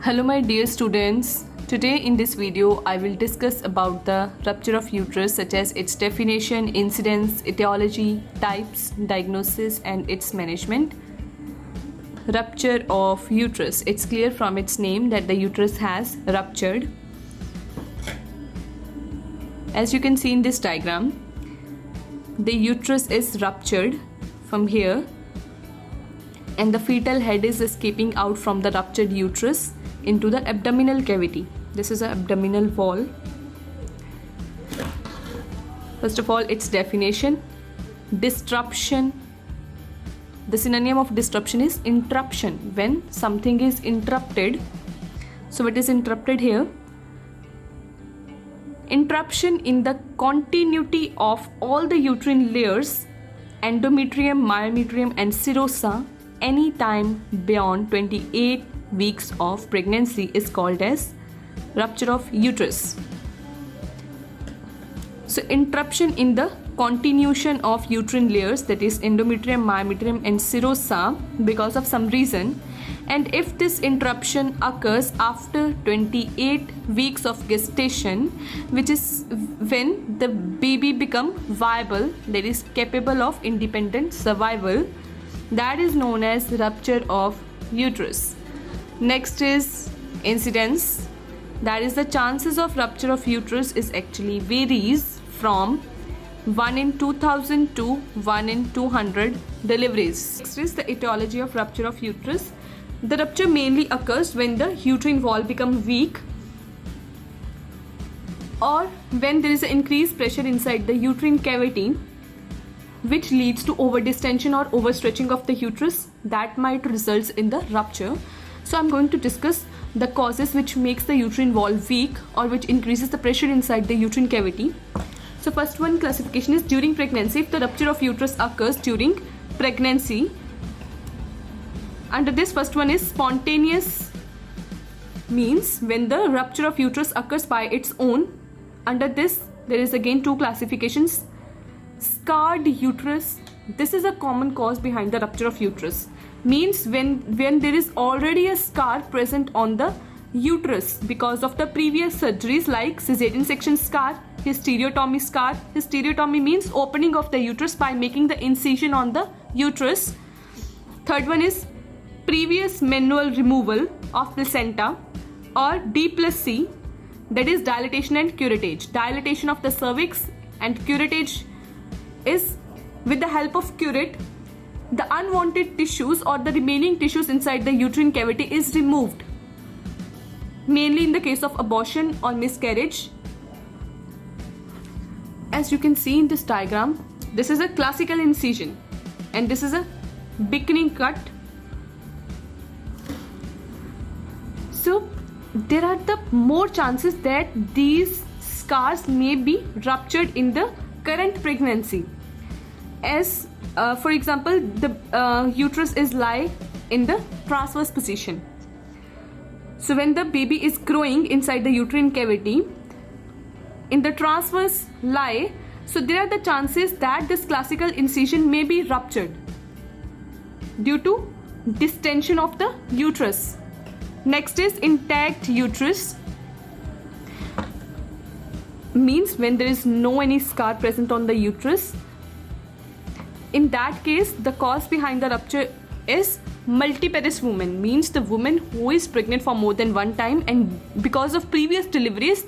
Hello my dear students. Today in this video I will discuss about the rupture of uterus, such as its definition, incidence, etiology, types, diagnosis and its management. Rupture of uterus. It's clear from its name that the uterus has ruptured. As you can see in this diagram, the uterus is ruptured from here and the fetal head is escaping out from the ruptured uterus into the abdominal cavity. This is an abdominal wall. First of all, its definition. Disruption. The synonym of disruption is interruption. When something is interrupted. So what is interrupted here? Interruption in the continuity of all the uterine layers, endometrium, myometrium and serosa, any time beyond 28 weeks of pregnancy is called as rupture of uterus. So interruption in the continuation of uterine layers, that is endometrium, myometrium and serosa, because of some reason, and if this interruption occurs after 28 weeks of gestation, which is when the baby become viable, that is capable of independent survival, that is known as rupture of uterus. Next is incidence. That is the chances of rupture of uterus is actually varies from 1 in 2000 to 1 in 200 deliveries. Next is the etiology of rupture of uterus. The rupture mainly occurs when the uterine wall becomes weak or when there is an increased pressure inside the uterine cavity, which leads to overdistension or overstretching of the uterus. That might result in the rupture. So I'm going to discuss the causes which makes the uterine wall weak or which increases the pressure inside the uterine cavity. So first one classification is during pregnancy. If the rupture of uterus occurs during pregnancy, under this first one is spontaneous, means when the rupture of uterus occurs by its own. Under this there is again two classifications. Scarred uterus, this is a common cause behind the rupture of uterus, means when there is already a scar present on the uterus because of the previous surgeries like cesarean section scar, hysterectomy scar. Hysterectomy means opening of the uterus by making the incision on the uterus. Third one is previous manual removal of placenta, or D plus C, that is dilatation and curettage. Dilatation of the cervix and curettage is with the help of curette, the unwanted tissues or the remaining tissues inside the uterine cavity is removed, mainly in the case of abortion or miscarriage. As you can see in this diagram, this is a classical incision and this is a beginning cut. So there are the more chances that these scars may be ruptured in the current pregnancy. As for example, the uterus is lie in the transverse position. So when the baby is growing inside the uterine cavity in the transverse lie, so there are the chances that this classical incision may be ruptured due to distension of the uterus. Next is intact uterus, means when there is no any scar present on the uterus. In that case, the cause behind the rupture is multiparous woman, means the woman who is pregnant for more than one time and because of previous deliveries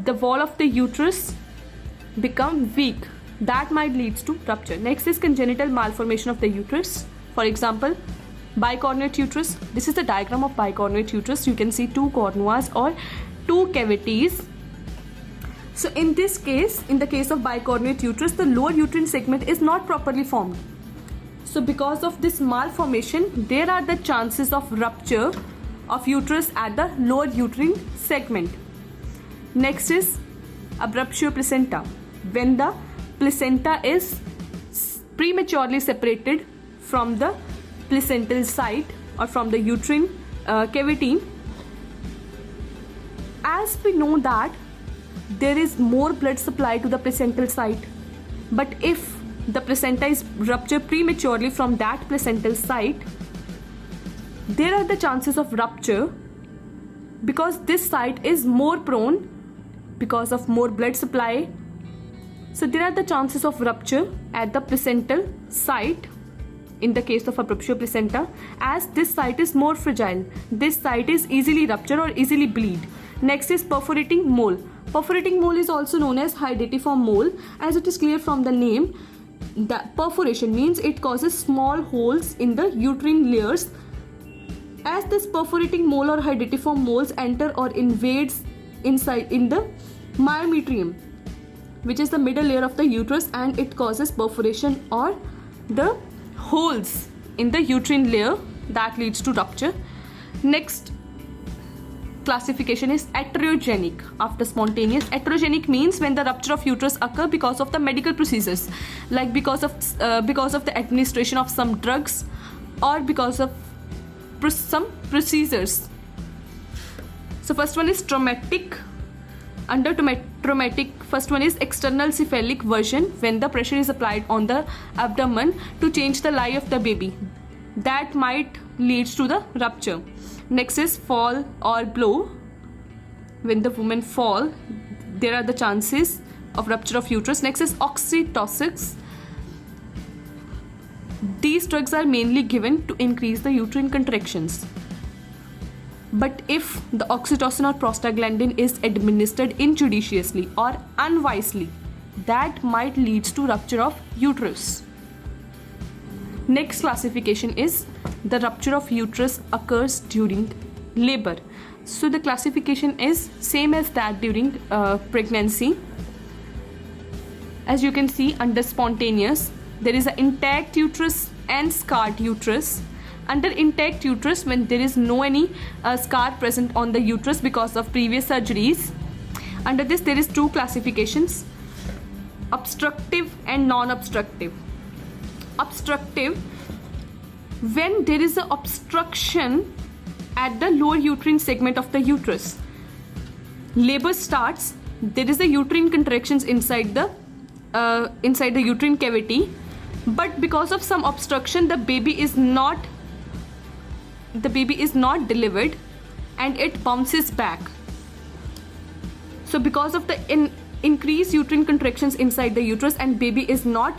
the wall of the uterus become weak. That might lead to rupture. Next is congenital malformation of the uterus. For example, bicornuate uterus. This is the diagram of bicornuate uterus. You can see two cornuas or two cavities. So in this case, in the case of bicornuate uterus, the lower uterine segment is not properly formed. So because of this malformation, there are the chances of rupture of uterus at the lower uterine segment. Next is abruptio placenta. When the placenta is prematurely separated from the placental site or from the uterine cavity. As we know that there is more blood supply to the placental site, but if the placenta is ruptured prematurely from that placental site, there are the chances of rupture because this site is more prone because of more blood supply. So there are the chances of rupture at the placental site in the case of abruptio placenta, as this site is more fragile. This site is easily rupture or easily bleed. Next is perforating mole. Perforating mole is also known as hydatiform mole, as it is clear from the name that perforation means it causes small holes in the uterine layers. As this perforating mole or hydatiform moles enter or invades inside in the myometrium, which is the middle layer of the uterus, and it causes perforation or the holes in the uterine layer that leads to rupture. Next classification is iatrogenic after spontaneous. Iatrogenic means when the rupture of uterus occur because of the medical procedures, like because of the administration of some drugs or because of some procedures. So first one is traumatic. Under traumatic, first one is external cephalic version, when the pressure is applied on the abdomen to change the lie of the baby. That might lead to the rupture. Next is fall or blow. When the woman fall, there are the chances of rupture of uterus. Next is oxytocics. These drugs are mainly given to increase the uterine contractions. But if the oxytocin or prostaglandin is administered injudiciously or unwisely, that might lead to rupture of uterus. Next classification is the rupture of uterus occurs during labor. So the classification is same as that during pregnancy. As you can see, under spontaneous, there is an intact uterus and scarred uterus. Under intact uterus, when there is no any scar present on the uterus because of previous surgeries. Under this, there is two classifications: obstructive and non-obstructive. Obstructive, when there is an obstruction at the lower uterine segment of the uterus. Labor starts, there is a uterine contractions inside the uterine cavity, but because of some obstruction, the baby is not delivered and it bounces back. So because of the increased uterine contractions inside the uterus and baby is not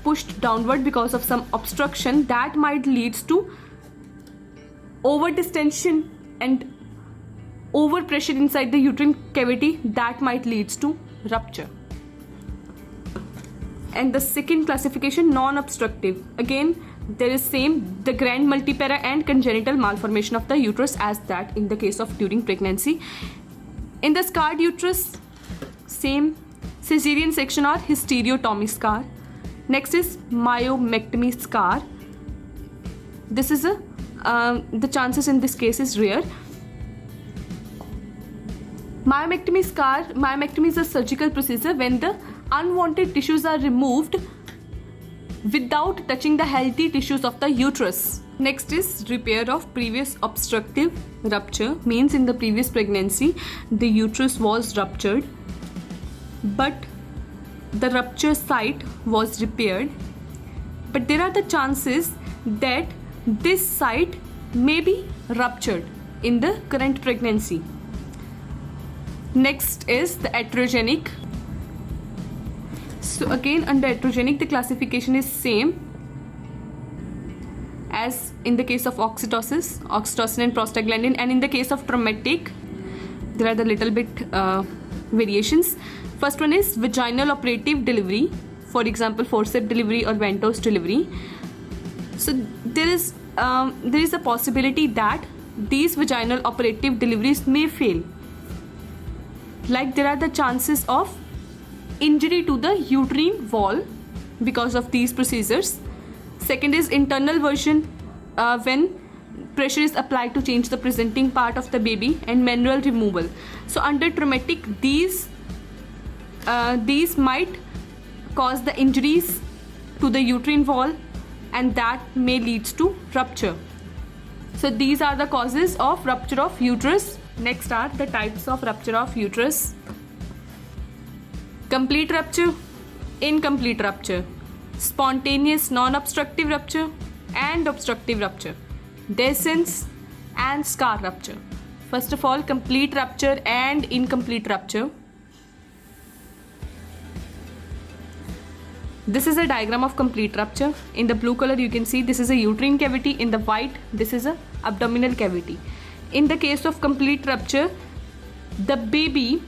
pushed downward because of some obstruction, that might lead to over distension and over pressure inside the uterine cavity, that might lead to rupture. And the second classification, non-obstructive, again there is same, the grand multipara and congenital malformation of the uterus as that in the case of during pregnancy. In the scarred uterus, same, caesarean section or hysterectomy scar. Next is myomectomy scar. This is the chances in this case is rare. Myomectomy scar. Myomectomy is a surgical procedure when the unwanted tissues are removed without touching the healthy tissues of the uterus. Next is repair of previous obstructive rupture, means in the previous pregnancy the uterus was ruptured but the rupture site was repaired, but there are the chances that this site may be ruptured in the current pregnancy. Next is the iatrogenic. So again, under iatrogenic, the classification is same as in the case of oxytocin and prostaglandin, and in the case of traumatic, there are the little bit variations. First one is vaginal operative delivery, for example forceps delivery or venous delivery. So there is a possibility that these vaginal operative deliveries may fail. Like there are the chances of injury to the uterine wall because of these procedures. Second is internal version, when pressure is applied to change the presenting part of the baby, and manual removal. So under traumatic, these might cause the injuries to the uterine wall and that may lead to rupture. So these are the causes of rupture of uterus. Next are the types of rupture of uterus: complete rupture, incomplete rupture, spontaneous non-obstructive rupture and obstructive rupture, dehiscence and scar rupture. First of all, complete rupture and incomplete rupture. This is a diagram of complete rupture. In the blue color you can see this is a uterine cavity. In the white this is a abdominal cavity. In the case of complete rupture, the baby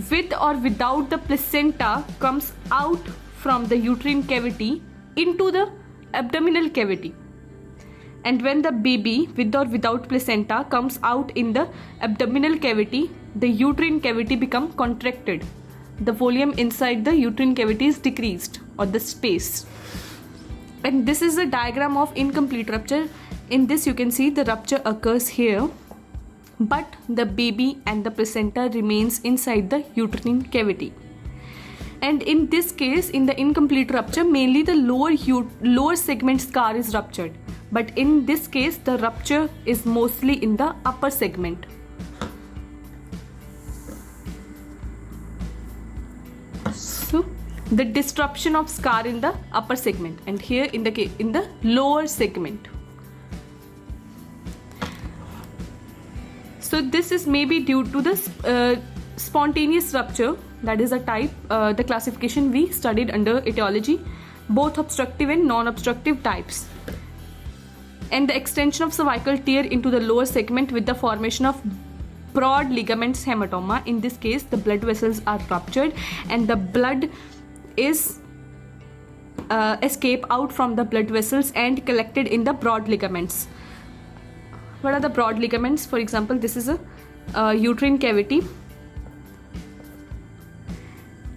with or without the placenta comes out from the uterine cavity into the abdominal cavity. And when the baby with or without placenta comes out in the abdominal cavity, the uterine cavity becomes contracted. The volume inside the uterine cavity is decreased, or the space. And this is a diagram of incomplete rupture. In this you can see the rupture occurs here, but the baby and the placenta remains inside the uterine cavity. And in this case, in the incomplete rupture, mainly the lower segment scar is ruptured. But in this case, the rupture is mostly in the upper segment. So the disruption of scar in the upper segment, and here in the lower segment. So this is maybe due to the spontaneous rupture, that is a type, the classification we studied under etiology, both obstructive and non-obstructive types. And the extension of cervical tear into the lower segment with the formation of broad ligaments hematoma. In this case, the blood vessels are ruptured and the blood is escape out from the blood vessels and collected in the broad ligaments. What are the broad ligaments? For example, this is a uterine cavity,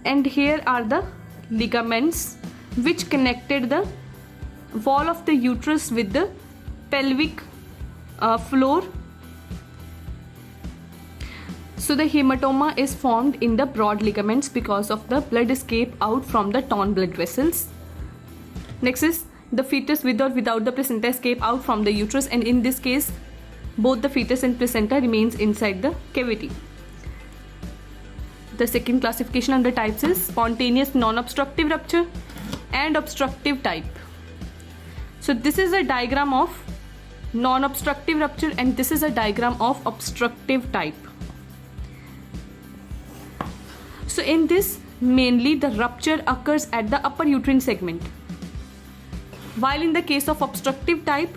and here are the ligaments which connected the wall of the uterus with the pelvic floor. So the hematoma is formed in the broad ligaments because of the blood escape out from the torn blood vessels. Next is the fetus with or without the placenta escape out from the uterus, and in this case both the fetus and placenta remains inside the cavity. The second classification under types is spontaneous non-obstructive rupture and obstructive type. So this is a diagram of non-obstructive rupture and this is a diagram of obstructive type. So in this, mainly the rupture occurs at the upper uterine segment, while in the case of obstructive type,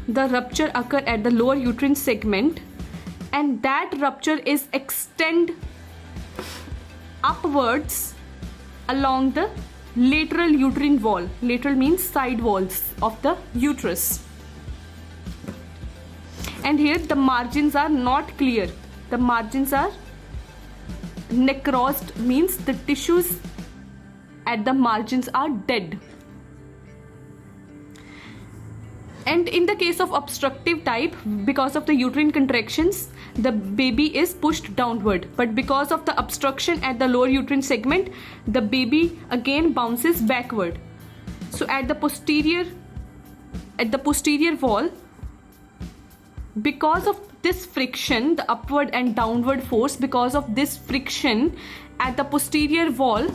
the rupture occurs at the lower uterine segment, and that rupture is extend upwards along the lateral uterine wall. Lateral means side walls of the uterus. And here the margins are not clear. The margins are necrosed, means the tissues at the margins are dead. And in the case of obstructive type, because of the uterine contractions, the baby is pushed downward, but because of the obstruction at the lower uterine segment, the baby again bounces backward. So at the posterior wall, because of this friction, the upward and downward force, because of this friction at the posterior wall,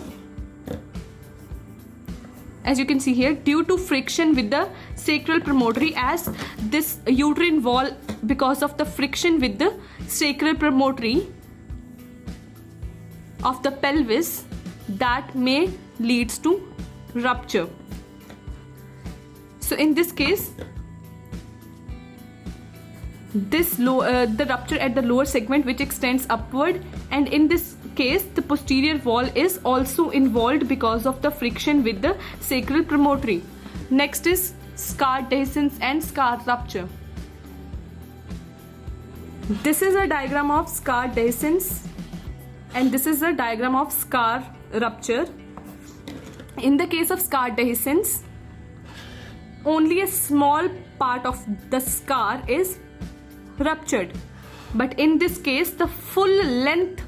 as you can see here, due to friction with the sacral promontory, as this uterine wall, because of the friction with the sacral promontory of the pelvis, that may leads to rupture. So in this case, the rupture at the lower segment which extends upward, and in this case the posterior wall is also involved because of the friction with the sacral promontory. Next is scar dehiscence and scar rupture. This is a diagram of scar dehiscence and this is a diagram of scar rupture. In the case of scar dehiscence, only a small part of the scar is ruptured, but in this case the full length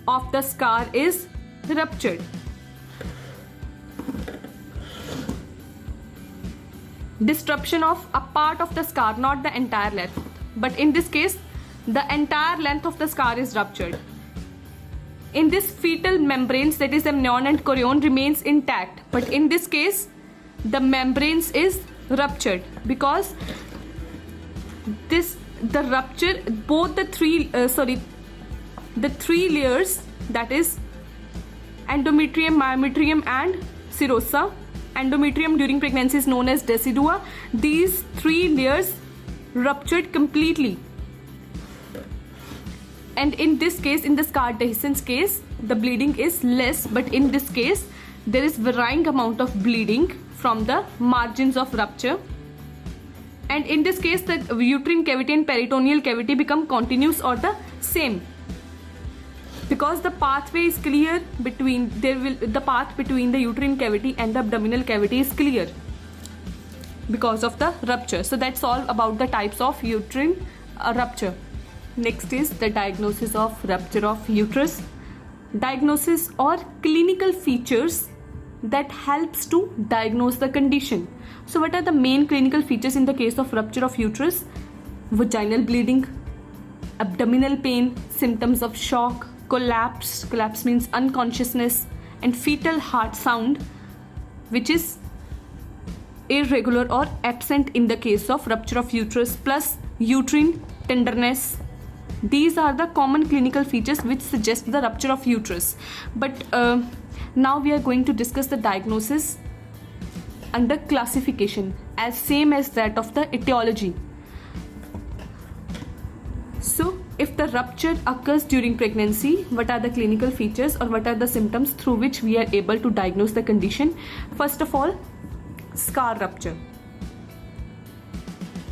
of the scar is ruptured. Disruption of a part of the scar, not the entire length, but in this case the entire length of the scar is ruptured. In this, fetal membranes, that is amnion and chorion, remains intact, but in this case the membranes is ruptured because the rupture, both the three layers, that is endometrium, myometrium and serosa. Endometrium during pregnancy is known as decidua. These three layers ruptured completely. And in this case, in the scar dehiscence case, the bleeding is less, but in this case, there is varying amount of bleeding from the margins of rupture. And in this case, the uterine cavity and peritoneal cavity become continuous or the same, because the pathway is clear between, the path between the uterine cavity and the abdominal cavity is clear because of the rupture. So that's all about the types of uterine rupture. Next is the diagnosis of rupture of uterus. Diagnosis or clinical features that helps to diagnose the condition. So what are the main clinical features in the case of rupture of uterus? Vaginal bleeding, abdominal pain, symptoms of shock, collapse means unconsciousness, and fetal heart sound, which is irregular or absent in the case of rupture of uterus, plus uterine tenderness. These are the common clinical features which suggest the rupture of uterus. But now we are going to discuss the diagnosis under classification, as same as that of the etiology. So if the rupture occurs during pregnancy, what are the clinical features or what are the symptoms through which we are able to diagnose the condition? First of all, scar rupture.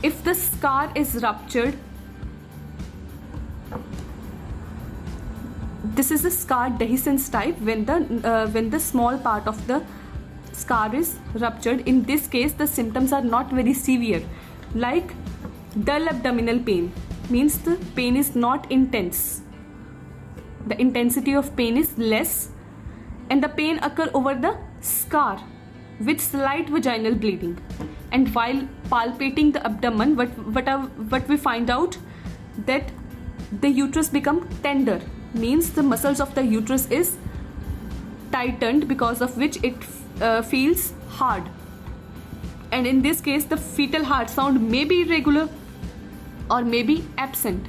If the scar is ruptured, this is a scar dehiscence type, when the small part of the scar is ruptured. In this case, the symptoms are not very severe, like dull abdominal pain, means the pain is not intense, the intensity of pain is less, and the pain occur over the scar with slight vaginal bleeding. And while palpating the abdomen, what we find out, that the uterus become tender, means the muscles of the uterus is tightened, because of which it feels hard. And in this case, the fetal heart sound may be irregular or may be absent.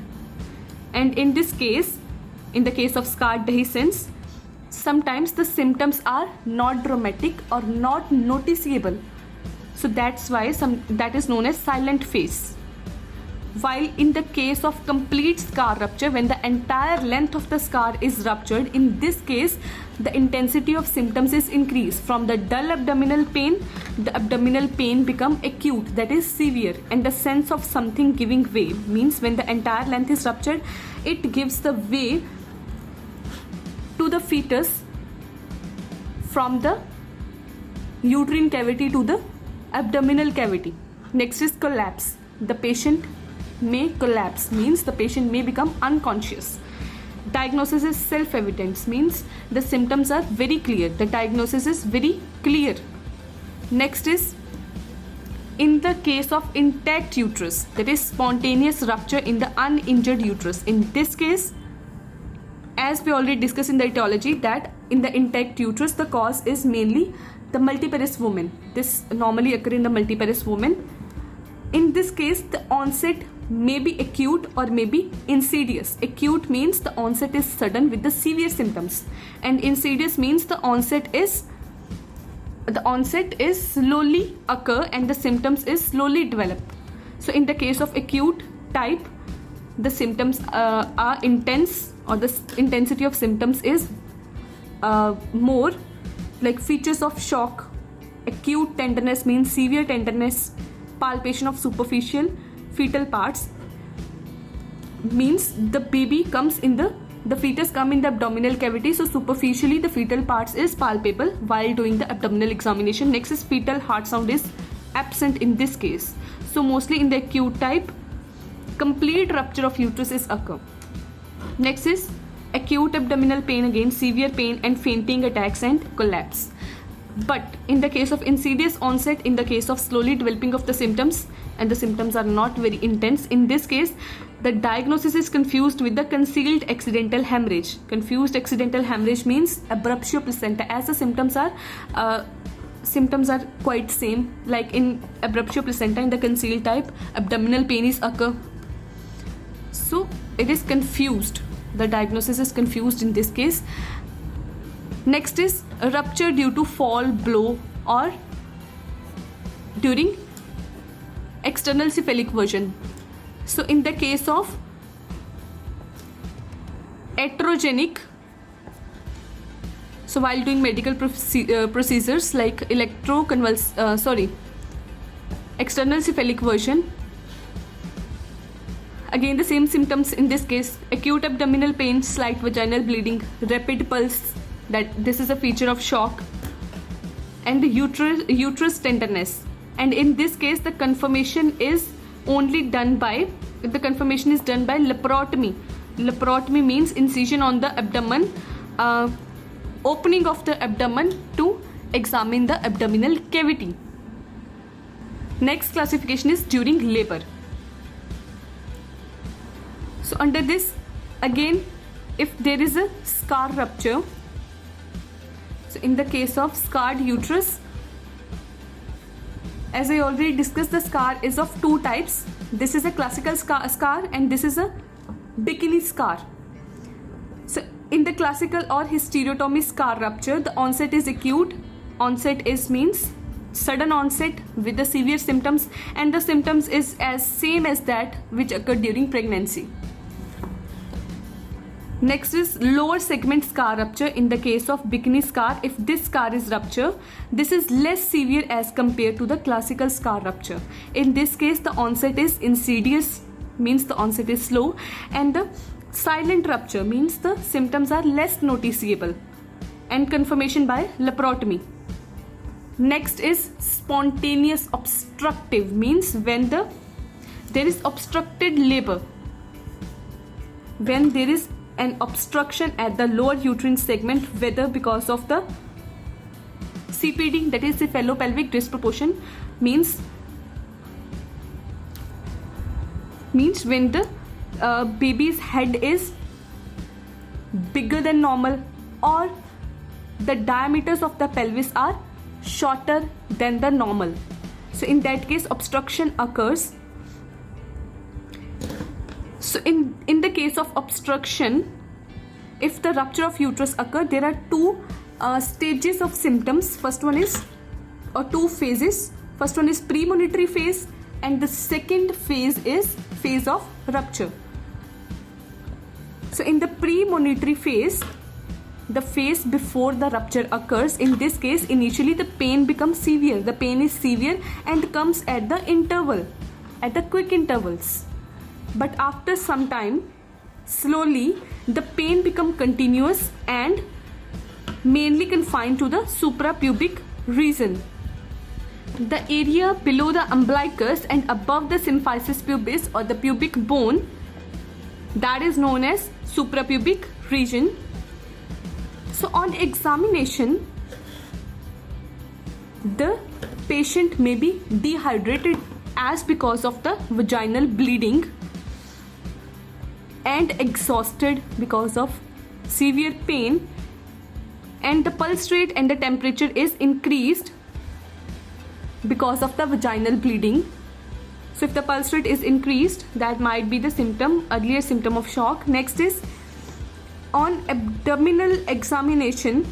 And in this case, in the case of scar dehiscence, sometimes the symptoms are not dramatic or not noticeable, so that's why that is known as silent phase. While in the case of complete scar rupture, when the entire length of the scar is ruptured, in this case the intensity of symptoms is increased. From the dull abdominal pain, the abdominal pain become acute, that is severe, and the sense of something giving way, means when the entire length is ruptured, it gives the way to the fetus from the uterine cavity to the abdominal cavity. Next is collapse. The patient may collapse, means the patient may become unconscious. Diagnosis is self-evident, means the symptoms are very clear, the diagnosis is very clear. Next is, in the case of intact uterus, that is spontaneous rupture in the uninjured uterus. In this case, as we already discussed in the etiology, that in the intact uterus the cause is mainly the multiparous woman. This normally occur in the multiparous woman. In this case, the onset may be acute or may be insidious. Acute means the onset is sudden with the severe symptoms, and insidious means the onset is slowly occur and the symptoms is slowly develop. So in the case of acute type, the symptoms are intense, or the intensity of symptoms is more, like features of shock. Acute tenderness means severe tenderness. Palpation of superficial fetal parts means the baby comes in the fetus come in the abdominal cavity, so superficially the fetal parts is palpable while doing the abdominal examination. Next is fetal heart sound is absent in this case. So mostly in the acute type, complete rupture of uterus is occur. Next is acute abdominal pain, again severe pain and fainting attacks and collapse. But in the case of insidious onset, in the case of slowly developing of the symptoms, and the symptoms are not very intense, in this case the diagnosis is confused with the concealed accidental hemorrhage. Confused accidental hemorrhage means abruptio placenta, as the symptoms are quite same. Like in abruptio placenta, in the concealed type, abdominal pain is occur, So it is confused. The diagnosis is confused in this case. Next is a rupture due to fall, blow, or during external cephalic version. So in the case of iatrogenic, so while doing medical procedures like external cephalic version, again the same symptoms in this case: acute abdominal pain, slight vaginal bleeding, rapid pulse, that this is a feature of shock, and uterus tenderness. And in this case the confirmation is done by laparotomy. Laparotomy means incision on the abdomen, opening of the abdomen to examine the abdominal cavity. Next classification is during labor. So under this, again, if there is a scar rupture, so in the case of scarred uterus, as I already discussed, the scar is of two types. This is a classical scar and this is a bikini scar. So in the classical or hysterectomy scar rupture, the onset is acute. Onset means sudden onset with the severe symptoms, and the symptoms is as same as that which occurred during pregnancy. Next is lower segment scar rupture. In the case of bikini scar, if this scar is rupture, this is less severe as compared to the classical scar rupture. In this case, the onset is insidious, means the onset is slow, and the silent rupture means the symptoms are less noticeable, and confirmation by laparotomy. Next is spontaneous obstructive, means when there is obstructed labor, when there is an obstruction at the lower uterine segment, whether because of the CPD, that is cephalopelvic disproportion, means when the baby's head is bigger than normal, or the diameters of the pelvis are shorter than the normal. So in that case, obstruction occurs. So in the case of obstruction, if the rupture of uterus occurs, there are two stages of symptoms. First one is, or two phases. First one is premonitory phase, and the second phase is phase of rupture. So in the premonitory phase, the phase before the rupture occurs, in this case initially the pain becomes severe. The pain is severe and comes at the quick intervals. But after some time, slowly the pain becomes continuous and mainly confined to the suprapubic region. The area below the umbilicus and above the symphysis pubis, or the pubic bone, that is known as suprapubic region. So on examination, the patient may be dehydrated as because of the vaginal bleeding, and exhausted because of severe pain, and the pulse rate and the temperature is increased because of the vaginal bleeding. So if the pulse rate is increased, that might be the earlier symptom of shock. Next is on abdominal examination.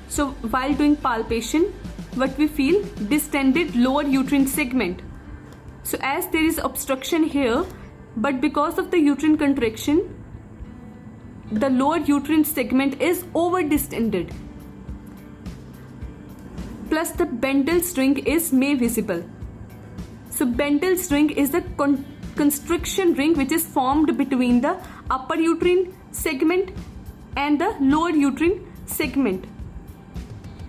So while doing palpation, what we feel? Distended lower uterine segment. So as there is obstruction here, but because of the uterine contraction, the lower uterine segment is over distended. Plus the Bendel's ring is visible. So Bendel's ring is the constriction ring which is formed between the upper uterine segment and the lower uterine segment.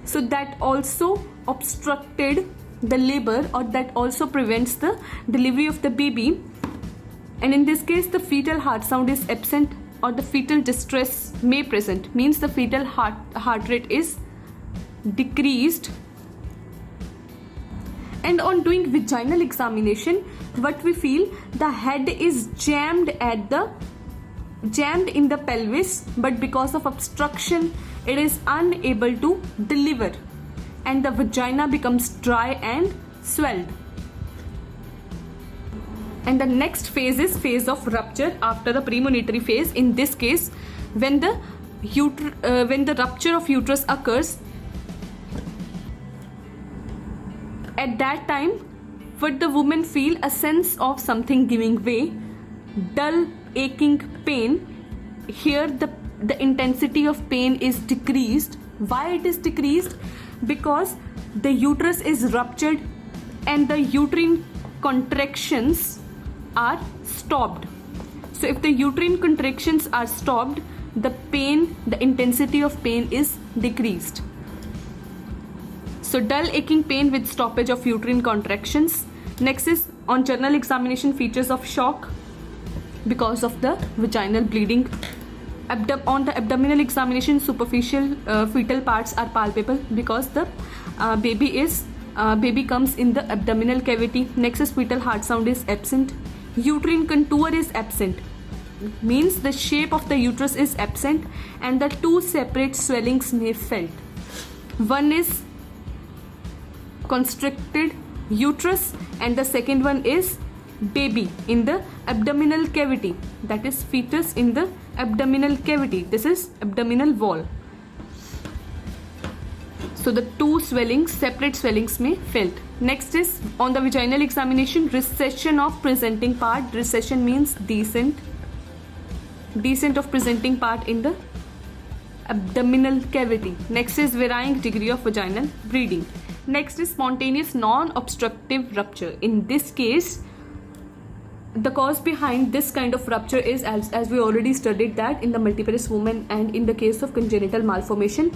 So that also obstructed the labor, or that also prevents the delivery of the baby. And in this case, the fetal heart sound is absent, or the fetal distress may present, means the fetal heart rate is decreased. And on doing vaginal examination, what we feel? The head is jammed in the pelvis, but because of obstruction, it is unable to deliver, and the vagina becomes dry and swelled. And the next phase is phase of rupture after the premonitory phase. In this case, when the rupture of uterus occurs, at that time, would the woman feel a sense of something giving way, dull, aching pain. Here the intensity of pain is decreased. Why it is decreased? Because the uterus is ruptured and the uterine contractions are stopped. So if the uterine contractions are stopped, the intensity of pain is decreased. So dull aching pain with stoppage of uterine contractions. Next is on general examination, features of shock because of the vaginal bleeding. On the abdominal examination, superficial fetal parts are palpable because the baby comes in the abdominal cavity. Next is fetal heart sound is absent. Uterine contour is absent, means the shape of the uterus is absent, and the two separate swellings may felt. One is constricted uterus and the second one is baby in the abdominal cavity, that is fetus in the abdominal cavity. This is abdominal wall. So the two swellings, separate swellings may felt. Next is on the vaginal examination, recession of presenting part. Recession means descent of presenting part in the abdominal cavity. Next is varying degree of vaginal bleeding. Next is spontaneous non-obstructive rupture. In this case, the cause behind this kind of rupture is, as we already studied that in the multiparous woman and in the case of congenital malformation.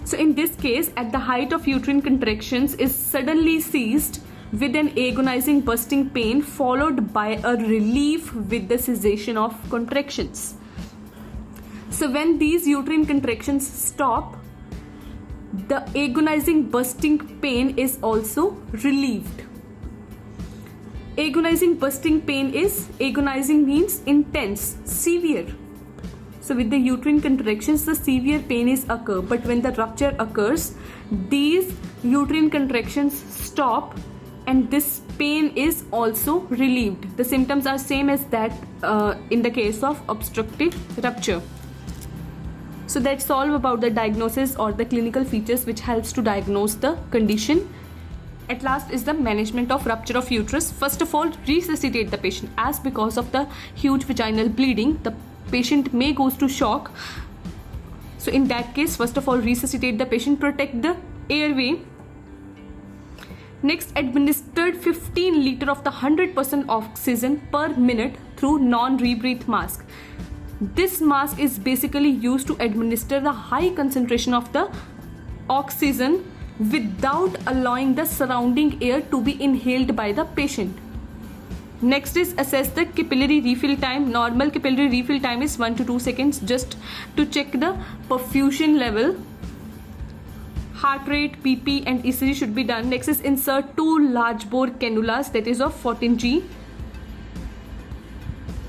So in this case, at the height of uterine contractions is suddenly ceased with an agonizing bursting pain followed by a relief with the cessation of contractions. So when these uterine contractions stop, the agonizing bursting pain is also relieved. Agonizing bursting pain is, agonizing means intense, severe. So with the uterine contractions, the severe pain is occur, but when the rupture occurs, these uterine contractions stop and this pain is also relieved. The symptoms are same as that in the case of obstructive rupture. So that's all about the diagnosis or the clinical features which helps to diagnose the condition. At last is the management of rupture of uterus. First of all, resuscitate the patient, as because of the huge vaginal bleeding, the patient may goes to shock. So in that case, first of all, resuscitate the patient, protect the airway. Next, administered 15 liter of the 100% oxygen per minute through non-rebreath mask. This mask is basically used to administer the high concentration of the oxygen without allowing the surrounding air to be inhaled by the patient. Next is assess the capillary refill time. Normal capillary refill time is 1 to 2 seconds, just to check the perfusion level. Heart rate, PP and ECG should be done. Next is insert 2 large bore cannulas, that is of 14G.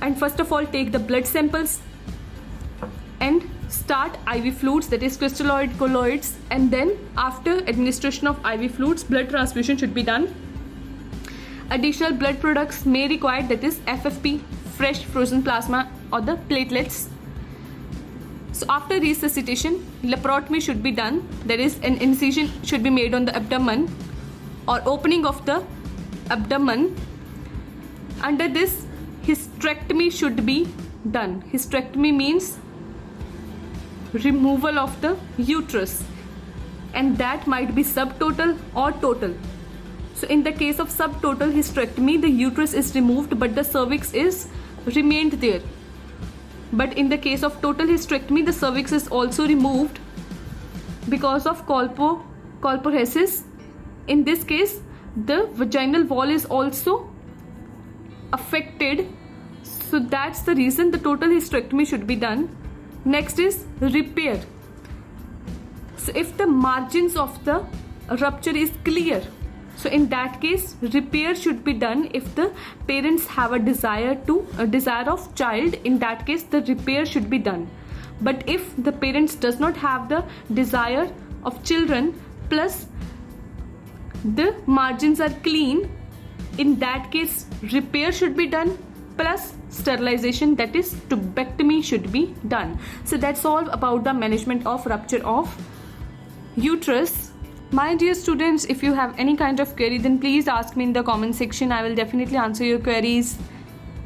And first of all, take the blood samples and start IV fluids, that is crystalloid colloids, and then after administration of IV fluids, blood transfusion should be done. Additional blood products may require, that is FFP, fresh frozen plasma or the platelets. So after resuscitation, laparotomy should be done, that is an incision should be made on the abdomen or opening of the abdomen. Under this, hysterectomy should be done. Hysterectomy means removal of the uterus, and that might be subtotal or total. So in the case of subtotal hysterectomy, the uterus is removed but the cervix is remained there. But in the case of total hysterectomy, the cervix is also removed because of colporesis. In this case, the vaginal wall is also affected. So that's the reason the total hysterectomy should be done. Next is repair. So if the margins of the rupture is clear, so in that case, repair should be done. If the parents have a desire of child, in that case the repair should be done. But if the parents does not have the desire of children, plus the margins are clean, In that case, repair should be done plus sterilization, that is tubectomy, should be done. So that's all about the management of rupture of uterus. My dear students, if you have any kind of query, then please ask me in the comment section. I will definitely answer your queries.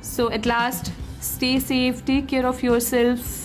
So at last, stay safe, take care of yourself.